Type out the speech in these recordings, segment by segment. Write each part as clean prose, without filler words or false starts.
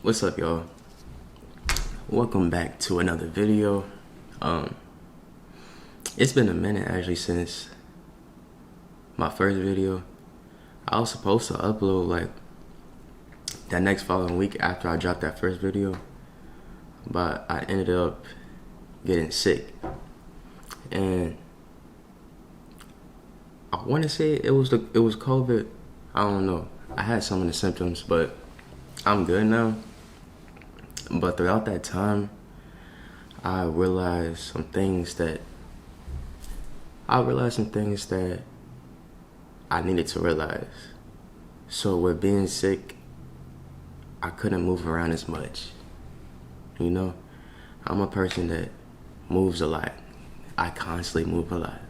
What's up, y'all? Welcome back to another video. It's been a minute actually since my first video. I was supposed to upload like that next following week after I dropped that first video, but I ended up getting sick, and I want to say it was COVID. I don't know. I had some of the symptoms, but I'm good now. But throughout that time, I realized some things that I needed to realize. So with being sick, I couldn't move around as much. You know, I'm a person that moves a lot. I constantly move a lot.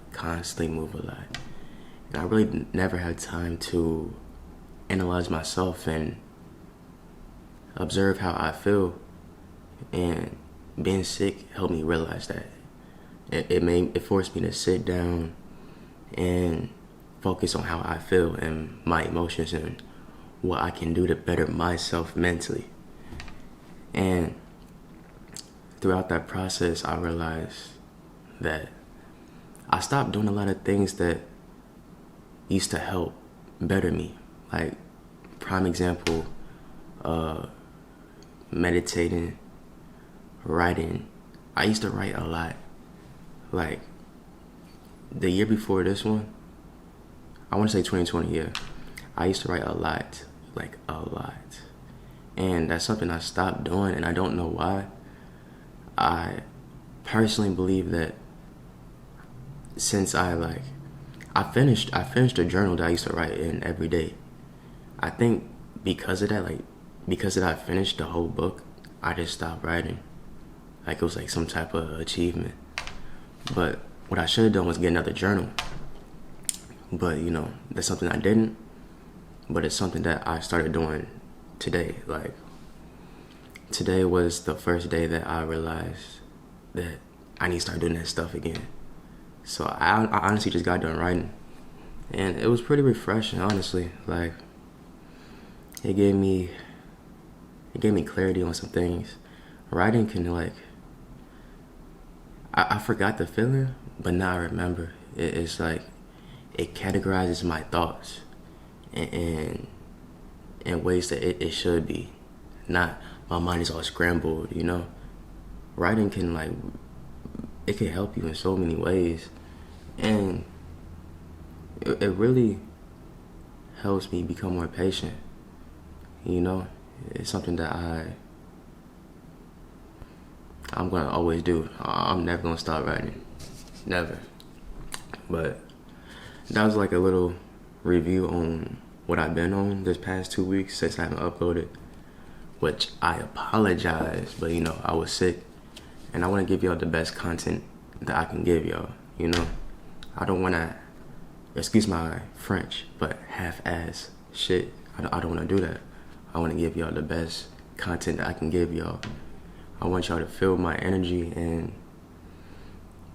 And I really never had time to analyze myself and observe how I feel. And being sick helped me realize that. It forced me to sit down and focus on how I feel and my emotions and what I can do to better myself mentally. And throughout that process, I realized that I stopped doing a lot of things that used to help better me. Like, prime example, meditating, writing. I used to write a lot. Like, the year before this one, I want to say 2020, yeah. I used to write a lot, like a lot. And that's something I stopped doing, and I don't know why. I personally believe that since I finished a journal that I used to write in every day. I think because of that I finished the whole book, I just stopped writing. Like it was like some type of achievement. But what I should have done was get another journal. But you know, that's something I didn't. But it's something that I started doing today. Like, today was the first day that I realized that I need to start doing that stuff again. So I honestly just got done writing. And it was pretty refreshing, honestly. Like, it gave me clarity on some things. Writing can I forgot the feeling, but now I remember. It's like, it categorizes my thoughts in ways that it should be. Not my mind is all scrambled, you know. Writing can it can help you in so many ways. And it really helps me become more patient. You know, it's something that I'm gonna always do. I'm never gonna stop writing, never. But that was like a little review on what I've been on this past 2 weeks since I haven't uploaded, which I apologize, but you know, I was sick, and I want to give y'all the best content that I can give y'all. You know, I don't want to, excuse my French, but half-ass shit. I don't want to do that. I want to give y'all the best content that I can give y'all. I want y'all to feel my energy and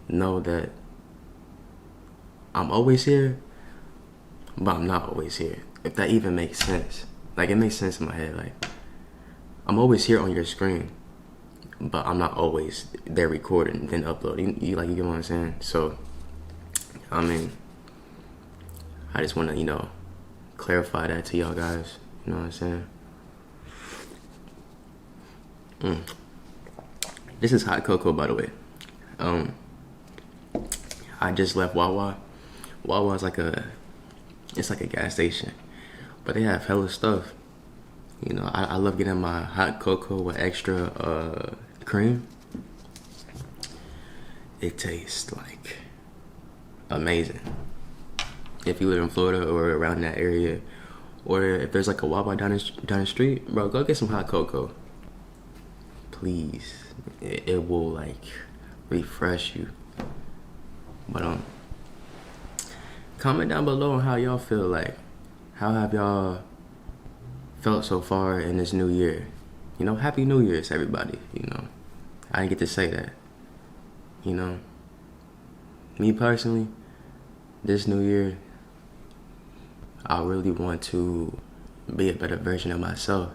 know that I'm always here, but I'm not always here. If that even makes sense. Like, it makes sense in my head. Like, I'm always here on your screen, but I'm not always there recording then uploading. You get what I'm saying? So, I mean, I just want to, you know, clarify that to y'all guys. You know what I'm saying? This is hot cocoa, by the way. I just left Wawa. Wawa is it's like a gas station, but they have hella stuff. You know, I love getting my hot cocoa with extra cream. It tastes like amazing. If you live in Florida or around that area, or if there's like a Wawa down the street, bro, go get some hot cocoa. Please, it will refresh you. But comment down below on how y'all feel. Like, how have y'all felt so far in this new year? You know, Happy New Year's, everybody. You know, I didn't get to say that. You know, me personally, this new year, I really want to be a better version of myself.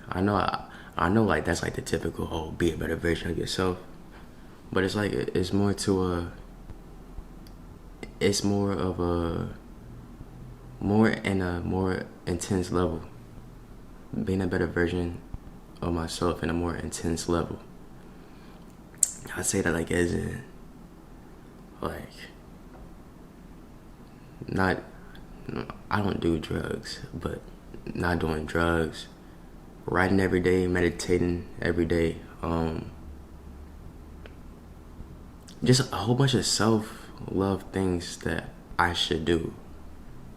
I know, like that's like the typical, oh, be a better version of yourself. But it's like it's more to a, it's more of a, more in a more intense level. Being a better version of myself in a more intense level. I say that like as in, like, not, I don't do drugs, but not doing drugs, writing every day, meditating every day, just a whole bunch of self-love things that I should do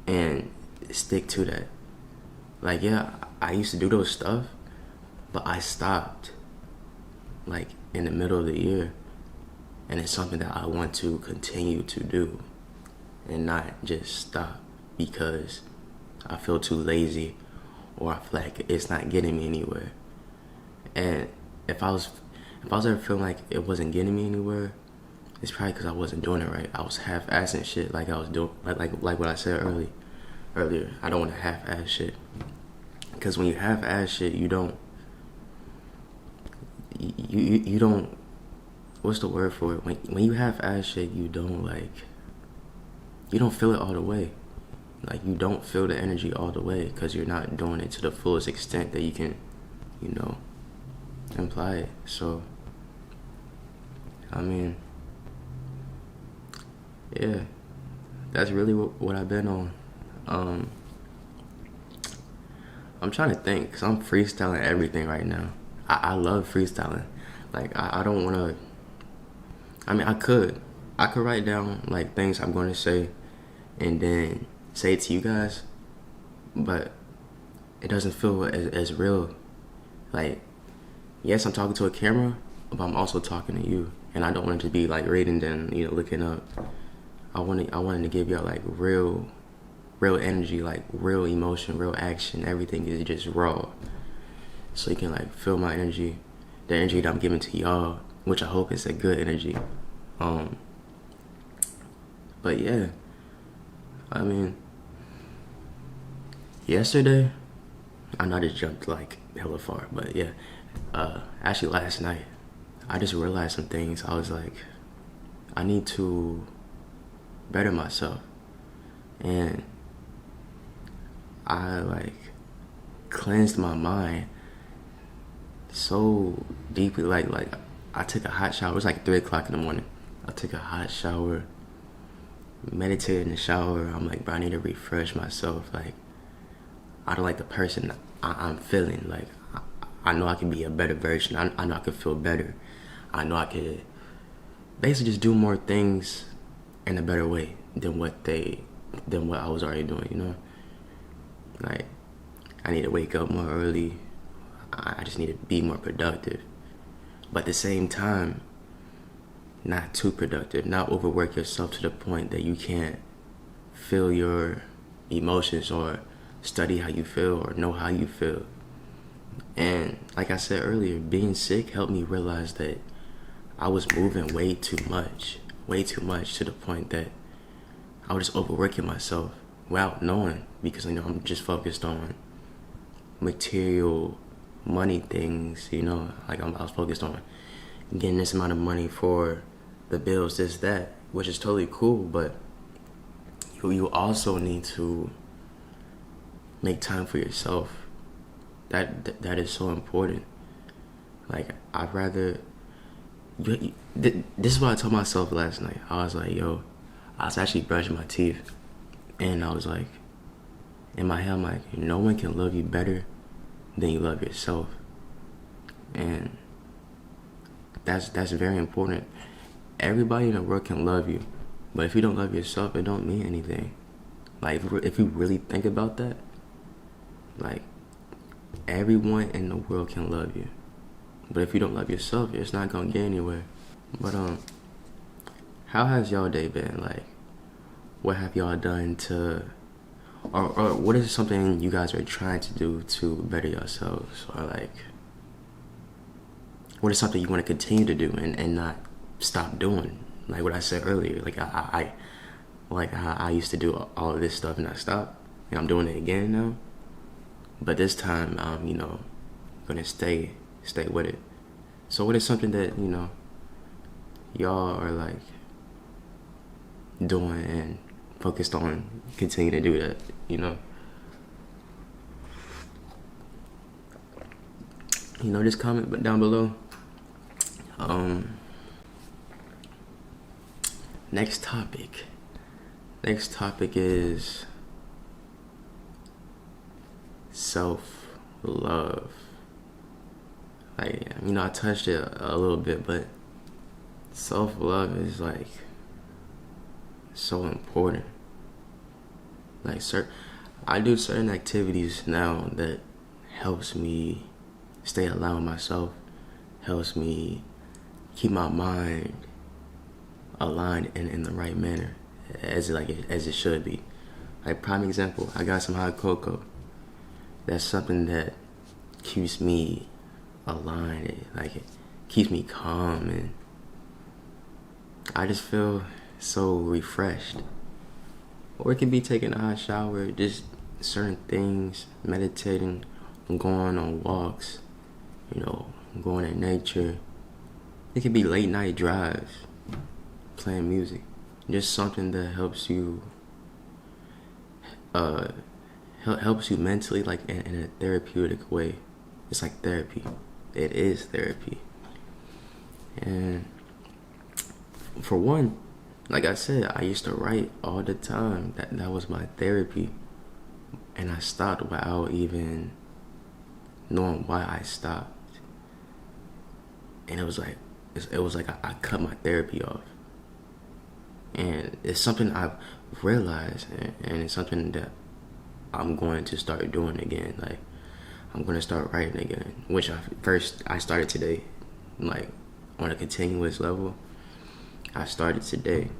and stick to that. Like, yeah, I used to do those stuff, but I stopped like in the middle of the year, and it's something that I want to continue to do and not just stop because I feel too lazy or I feel like it's not getting me anywhere. And if I was ever feeling like it wasn't getting me anywhere, it's probably because I wasn't doing it right. I was half-assing shit like I was doing, like what I said earlier. I don't want to half-ass shit, because when you half-ass shit, you don't, you don't, what's the word for it? When you half-ass shit, you don't feel it all the way. Like, you don't feel the energy all the way because you're not doing it to the fullest extent that you can, imply it. So, I mean, yeah, that's really what I've been on. I'm trying to think, because I'm freestyling everything right now. I love freestyling. Like, I don't want to, I mean, I could write down like things I'm going to say and then say it to you guys, but it doesn't feel as real. Like, yes, I'm talking to a camera, but I'm also talking to you, and I don't want it to be like reading and looking up. I wanted to give y'all like real energy, like real emotion, real action. Everything is just raw, so you can like feel my energy, the energy that I'm giving to y'all, which I hope is a good energy. But yeah, I mean, yesterday, I know I just jumped like hella far, but yeah, actually last night, I just realized some things. I was like, I need to better myself, and I like cleansed my mind so deeply. Like I took a hot shower. It was like 3:00 in the morning. I took a hot shower, meditated in the shower. I'm like, bro, I need to refresh myself. Like, I don't like the person I'm feeling. Like, I know I can be a better version. I know I can feel better. I know I could basically just do more things in a better way than what I was already doing, Like, I need to wake up more early. I just need to be more productive. But at the same time, not too productive. Not overwork yourself to the point that you can't feel your emotions or study how you feel or know how you feel. And like I said earlier, being sick helped me realize that I was moving way too much to the point that I was just overworking myself without knowing, because I'm just focused on material money things, like I was focused on getting this amount of money for the bills, this, that, which is totally cool, but you also need to make time for yourself. That is so important. Like, I'd rather, this is what I told myself last night. I was like, I was actually brushing my teeth, and I was like, in my head, I'm like, no one can love you better than you love yourself. And that's very important. Everybody in the world can love you, but if you don't love yourself, it don't mean anything. Like, if you really think about that, like, everyone in the world can love you, but if you don't love yourself, it's not gonna get anywhere. But how has y'all day been? Like, what have y'all done to, or what is something you guys are trying to do to better yourselves? Or like, what is something you want to continue to do and not stop doing? Like what I said earlier, like I used to do all of this stuff and I stopped, and I'm doing it again now. But this time, gonna stay with it. So what is something that, you know, y'all are like doing and focused on continue to do that, you know? You know, just comment down below. Next topic is self-love. Like, you know, I touched it a little bit, but self-love is like so important. Like, I do certain activities now that helps me stay aligned with myself, helps me keep my mind aligned in the right manner, as it should be. Like, prime example, I got some hot cocoa. That's something that keeps me aligned. Like, it keeps me calm, and I just feel so refreshed. Or it could be taking a hot shower, just certain things, meditating, going on walks, you know, going in nature. It could be late night drives, playing music. Just something that helps you mentally, like in a therapeutic way. It's like therapy. It is therapy. And for one, like I said, I used to write all the time. That was my therapy. And I stopped without even knowing why I stopped. And it was like I cut my therapy off. And it's something I've realized, and it's something that I'm going to start doing again. Like, I'm going to start writing again, which I started today, like on a continuous level. I started today,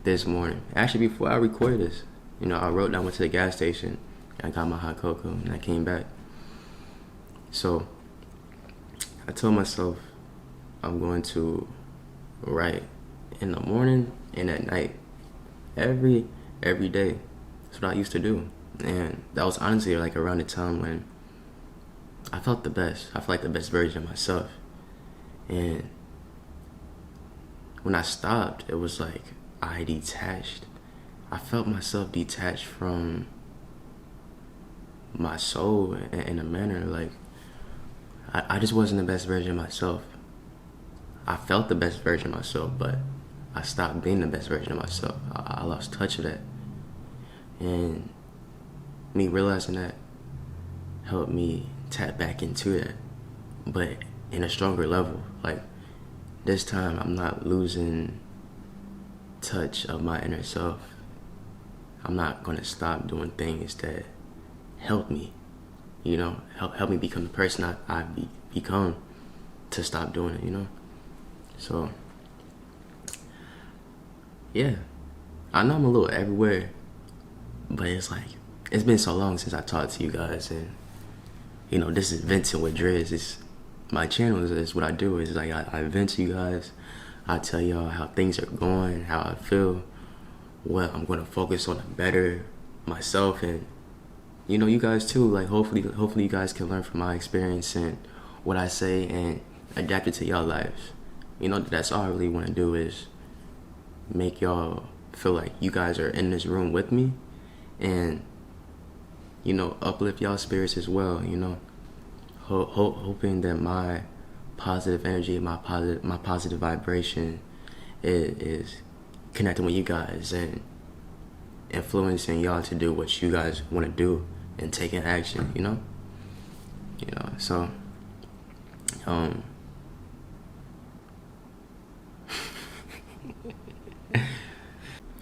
this morning. Actually, before I recorded this, you know, I went to the gas station, I got my hot cocoa, and I came back. So I told myself I'm going to write in the morning and at night, every day. That's what I used to do. And that was honestly like around the time when I felt the best. I felt like the best version of myself. And when I stopped, it was like I detached. I felt myself detached from my soul in a manner. Like, I just wasn't the best version of myself. I felt the best version of myself, but I stopped being the best version of myself. I lost touch of that. And me realizing that helped me tap back into that, but in a stronger level. Like, this time I'm not losing touch of my inner self. I'm not going to stop doing things that help me, you know, help me become the person I've become, to stop doing it, you know. So yeah, I know I'm a little everywhere, but it's like, it's been so long since I talked to you guys, and you know, this is Venting with Driz. It's my channel. Is what I do. Is like I vent to you guys. I tell y'all how things are going, how I feel, what I'm going to focus on to better myself, and you know, you guys too. Like, hopefully you guys can learn from my experience and what I say and adapt it to y'all lives. You know, that's all I really want to do, is make y'all feel like you guys are in this room with me, and you know, uplift y'all spirits as well. You know, hoping that my positive energy, my positive vibration is connecting with you guys and influencing y'all to do what you guys want to do and taking action. You know, so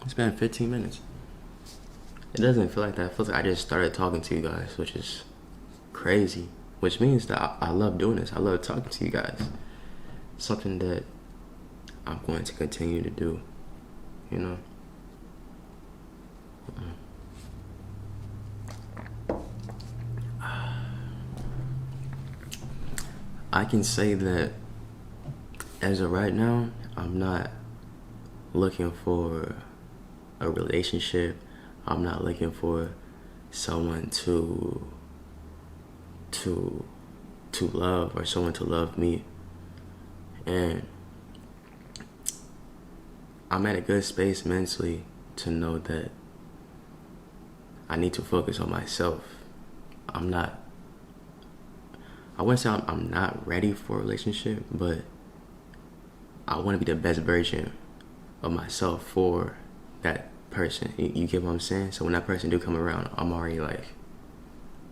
it's been 15 minutes. It doesn't feel like that. It feels like I just started talking to you guys, which is crazy. Which means that I love doing this. I love talking to you guys. Something that I'm going to continue to do, you know. I can say that as of right now, I'm not looking for a relationship. I'm not looking for someone to to love or someone to love me. And I'm at a good space mentally to know that I need to focus on myself. I wouldn't say I'm not ready for a relationship, but I want to be the best version of myself for that person. You get what I'm saying? So when that person do come around, I'm already like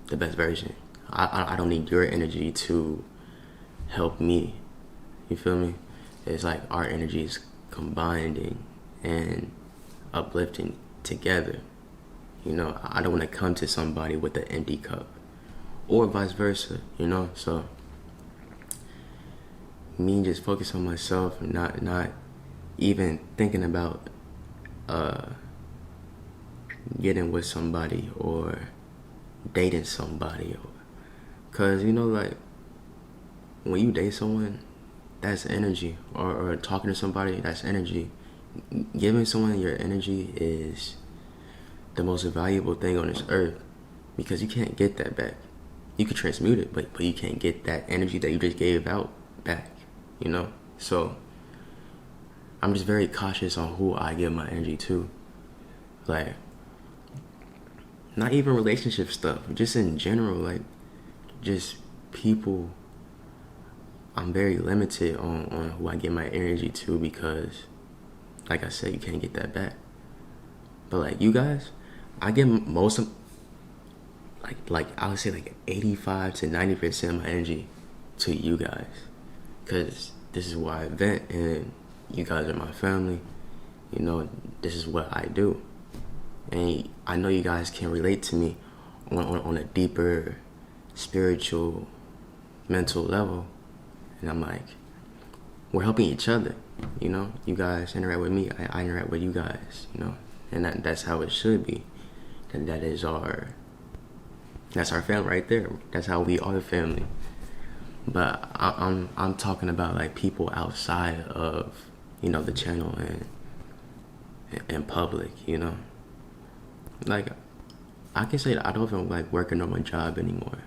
the best version. I don't need your energy to help me. You feel me? It's like our energies combining and uplifting together. You know, I don't want to come to somebody with an empty cup, or vice versa. You know, so me just focus on myself and not even thinking about getting with somebody or dating somebody, cause you know, like when you date someone, that's energy, or talking to somebody, that's energy. Giving someone your energy is the most valuable thing on this earth, because you can't get that back. You can transmute it, but you can't get that energy that you just gave out back, you know? So I'm just very cautious on who I give my energy to. Like, not even relationship stuff, just in general, like, just people. I'm very limited on who I give my energy to, because, like I said, you can't get that back. But like you guys, I give most of, like I would say like 85 to 90% of my energy to you guys, because this is why I vent, and you guys are my family. You know, this is what I do, and I know you guys can relate to me on a deeper spiritual, mental level. And I'm like, we're helping each other, you know? You guys interact with me, I interact with you guys, you know? And that's how it should be. That's our family right there. That's how we are the family. But I'm talking about like people outside of, you know, the channel and public, you know? Like, I can say that I don't even like working on my job anymore.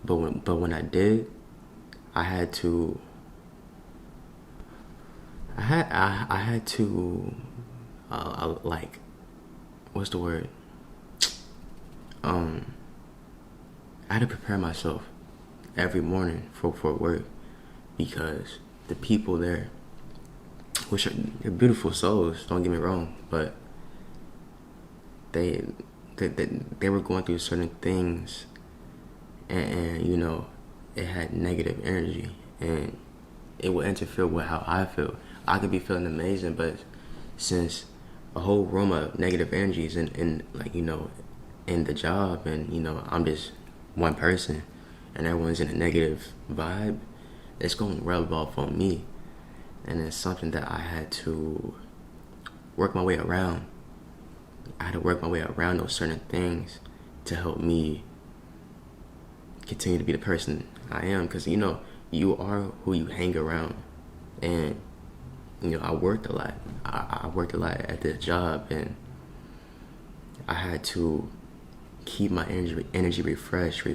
But when I did, I had to like, what's the word? I had to prepare myself every morning for work, because the people there, which they're beautiful souls, don't get me wrong, but they were going through certain things, and you know, it had negative energy, and it would interfere with how I feel. I could be feeling amazing, but since a whole room of negative energies in like, you know, in the job, and you know, I'm just one person and everyone's in a negative vibe, it's going to rub off on me. And it's something that I had to work my way around. I had to work my way around those certain things to help me continue to be the person I am, because you know, you are who you hang around. And you know, I worked a lot. I worked a lot at this job, and I had to keep my energy refreshed.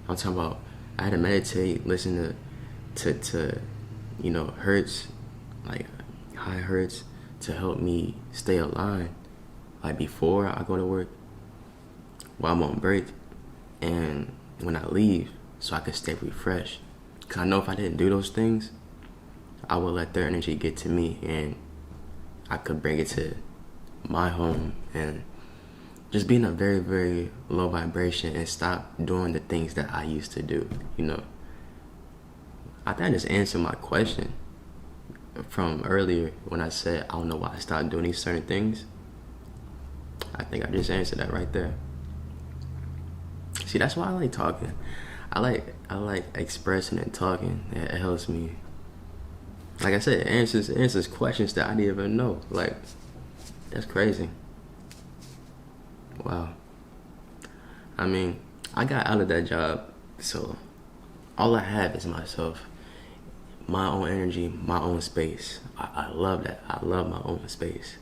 I'm talking about, I had to meditate, listen to you know, hertz, like high hertz, to help me stay aligned, like before I go to work, while I'm on break, and when I leave, so I could stay refreshed. Because I know if I didn't do those things, I would let their energy get to me, and I could bring it to my home and just be in a very, very low vibration and stop doing the things that I used to do, you know. I think I just answered my question from earlier when I said I don't know why I stopped doing these certain things. I think I just answered that right there. See, that's why I like talking. I like expressing and talking. It helps me. Like I said, it answers questions that I didn't even know. Like, that's crazy. Wow. I mean, I got out of that job, so all I have is myself. My own energy, my own space. I love that. I love my own space.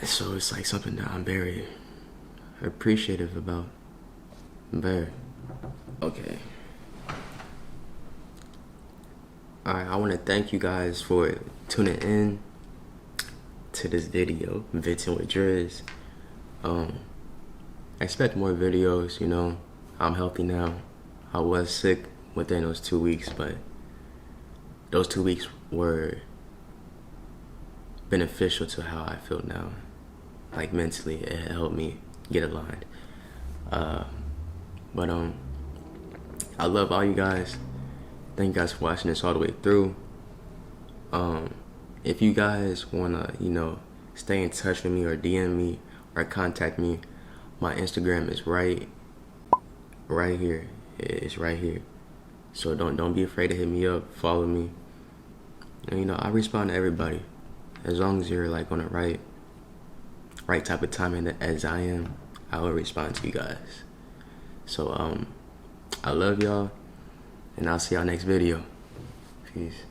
So it's like something that I'm very appreciative about. Very. Okay. Alright, I want to thank you guys for tuning in to this video, Venting with Driz. Expect more videos, you know. I'm healthy now. I was sick within those 2 weeks, but those 2 weeks were beneficial to how I feel now. Like mentally, it helped me get aligned. But I love all you guys. Thank you guys for watching this all the way through. If you guys wanna, you know, stay in touch with me or DM me or contact me, my Instagram is right here. It's right here. So don't be afraid to hit me up, follow me. And, you know, I respond to everybody. As long as you're like on the right type of timing as I am, I will respond to you guys. So I love y'all, and I'll see y'all next video. Peace.